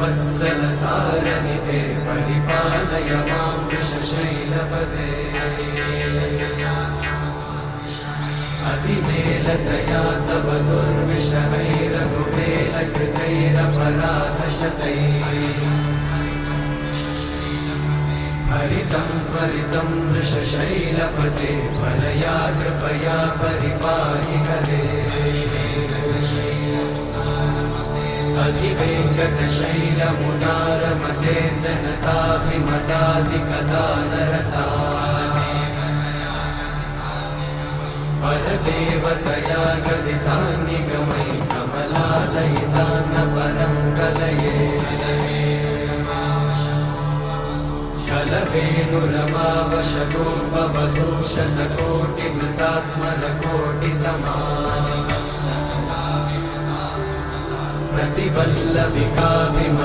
वत्सलसारनिधे परिपालय मां वृषशैलपदे अतिवेलतया तव दुर्विषहैरघुवेलकृतैरपराधशतैः हरितं त्वरितं वृषशैलपते परया कृपया परिपाहि हरे अधिवेङ्कटशैलमुदारमते जनताभिमताधिकदानरता परदेवतया गदितान्निगमै कमलादयितान्न परं कलये कलवेणुरमावशतोपवधूषणकोटिवृतात् स्मरकोटिसमा प्रतिवल्लविकाभिम